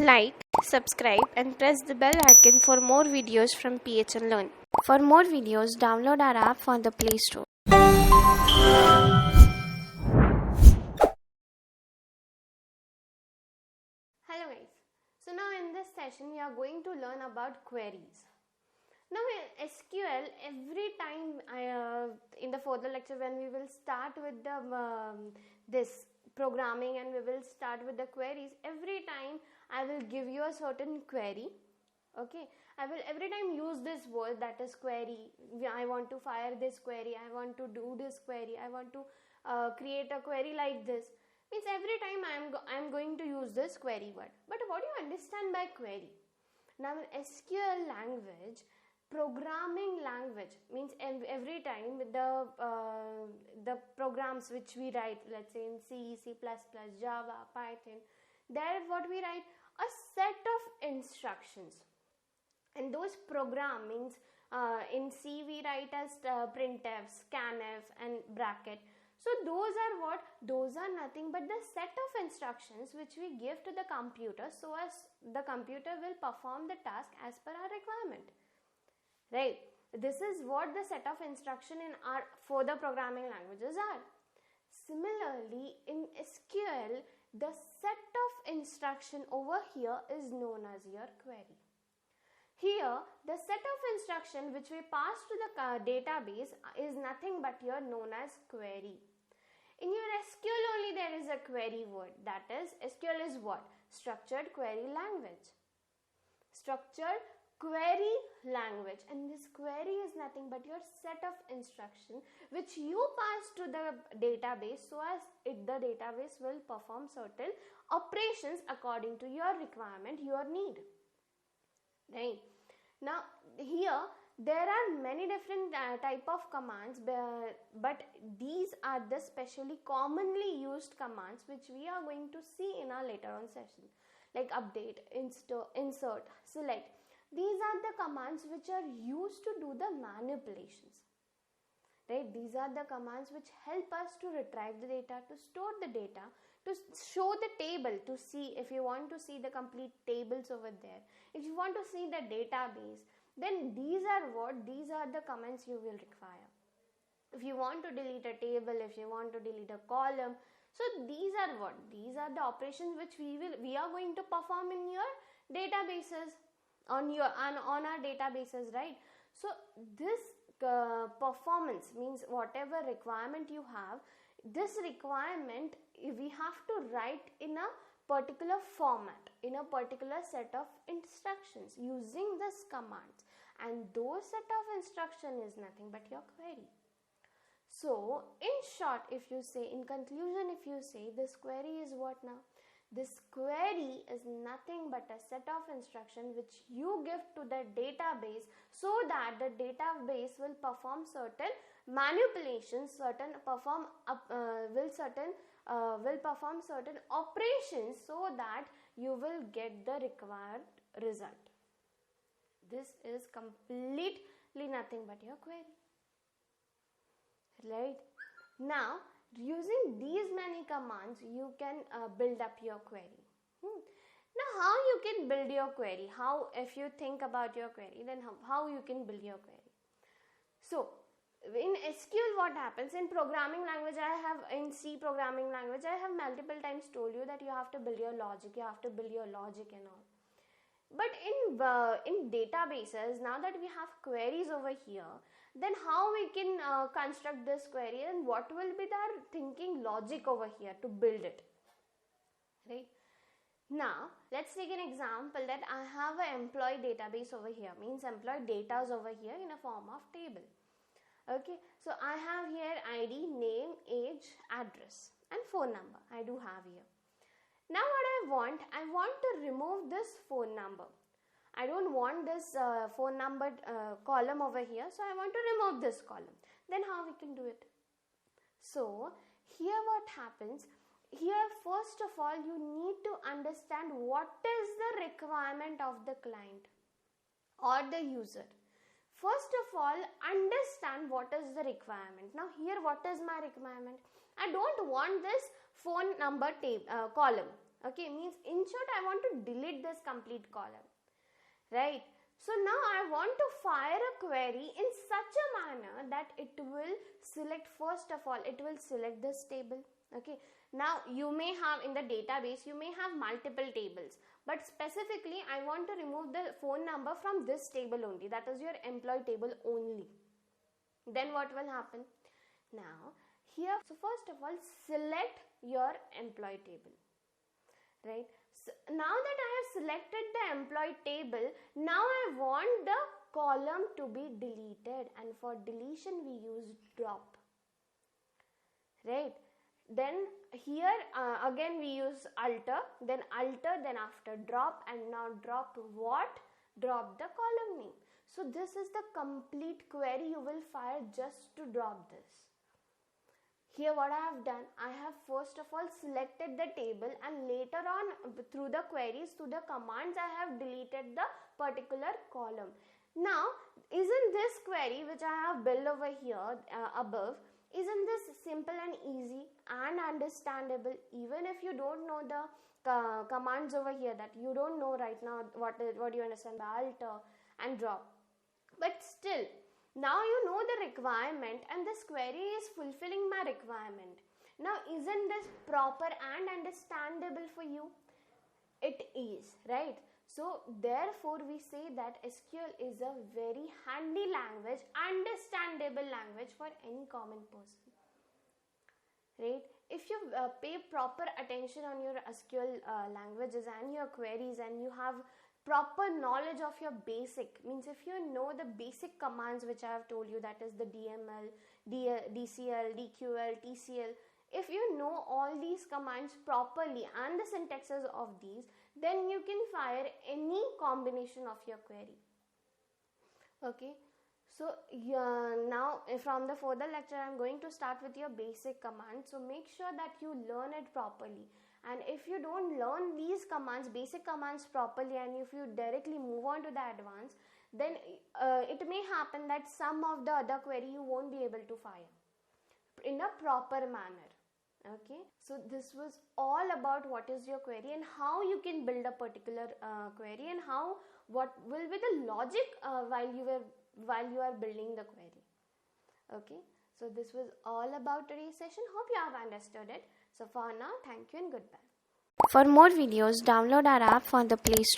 Like, subscribe and press the bell icon for more videos from PHN Learn. For more videos, download our app from the Play Store. Hello guys. So now in this session we are going to learn about queries. Now in SQL, every time in the further lecture when we will start with the this programming and we will start with the queries, every time I will give you a certain query. Okay, I will every time use this word, that is query. I want to fire this query, I want to do this query, I want to create a query like this. Means every time I'm going to use this query word. But what do you understand by query? Now in SQL language, programming language means every time the programs which we write, let's say in C, C++, Java, Python, there what we write, a set of instructions. And those programmings in C we write as printf, scanf and bracket. So those are what? Those are nothing but the set of instructions which we give to the computer so as the computer will perform the task as per our requirement. Right? This is what the set of instruction in our further programming languages are. Similarly, in SQL, the set of instruction over here is known as your query. Here, the set of instruction which we pass to the database is nothing but your known as query. In your SQL only there is a query word, that is SQL is what? Structured query language. Structured query language, and this query is nothing but your set of instruction which you pass to the database so as the database will perform certain operations according to your requirement, your need. Right? Now here there are many different type of commands, but these are the specially commonly used commands which we are going to see in our later on session, like update, insert, select. These are the commands which are used to do the manipulations. Right? These are the commands which help us to retrieve the data, to store the data, to show the table, to see if you want to see the complete tables over there, if you want to see the database, then these are what? These are the commands you will require. If you want to delete a table, if you want to delete a column, so these are what? These are the operations which we are going to perform in your databases, on our databases, right? So this performance means whatever requirement you have, this requirement we have to write in a particular format, in a particular set of instructions using this commands, and those set of instruction is nothing but your query. So in short, if you say, in conclusion, if you say, this query is what now? This query is nothing but a set of instruction which you give to the database so that the database will perform certain manipulations, will perform certain operations so that you will get the required result. This is completely nothing but your query. Right? Now, using these many commands, you can build up your query. Now, how you can build your query? How, if you think about your query, then how you can build your query? So, in SQL, what happens? In programming language, in C programming language, I have multiple times told you that you have to build your logic. You have to build your logic and all. But in databases, now that we have queries over here, then how we can construct this query and what will be the thinking logic over here to build it, right? Now let's take an example that I have an employee database over here, means employee data is over here in a form of table. Okay, so I have here ID, name, age, address and phone number. I do have here. Now what I want to remove this phone number. I don't want this phone number column over here, so I want to remove this column. Then how we can do it? So here what happens, here first of all you need to understand what is the requirement of the client or the user. First of all, understand what is the requirement. Now here what is my requirement? I don't want this phone number column. Okay, means in short, I want to delete this complete column, right? So now I want to fire a query in such a manner that it will select, first of all, it will select this table. Okay, now you may have in the database, you may have multiple tables, but specifically I want to remove the phone number from this table only, that is your employee table only. Then what will happen? Now here, so first of all, select your employee table, right? So now that I have selected the employee table, now I want the column to be deleted, and for deletion we use drop, right? Then here again we use alter, then after drop, and now drop what? Drop the column name. So this is the complete query you will fire just to drop this. Here what I have done, I have first of all selected the table, and later on through the queries, through the commands, I have deleted the particular column. Now isn't this query which I have built over here above, isn't this simple and easy and understandable? Even if you don't know the commands over here, that you don't know right now what do you understand by alter and drop, but still now you know the requirement, and this query is fulfilling my requirement. Now isn't this proper and understandable for you? It is, right? So therefore we say that SQL is a very handy language, understandable language for any common person, right? If you pay proper attention on your SQL languages and your queries, and you have proper knowledge of your basic, means if you know the basic commands which I have told you, that is the DML, DCL, DQL, TCL, if you know all these commands properly and the syntaxes of these, then you can fire any combination of your query. Okay, so now from the further lecture I am going to start with your basic commands, so make sure that you learn it properly. And if you don't learn these commands, basic commands properly, and if you directly move on to the advanced, then it may happen that some of the other query you won't be able to fire in a proper manner. Okay, so this was all about what is your query and how you can build a particular query, and what will be the logic while you are building the query. Okay, so this was all about today's session. Hope you have understood it. So for now, thank you and goodbye. For more videos, download our app from the Play Store.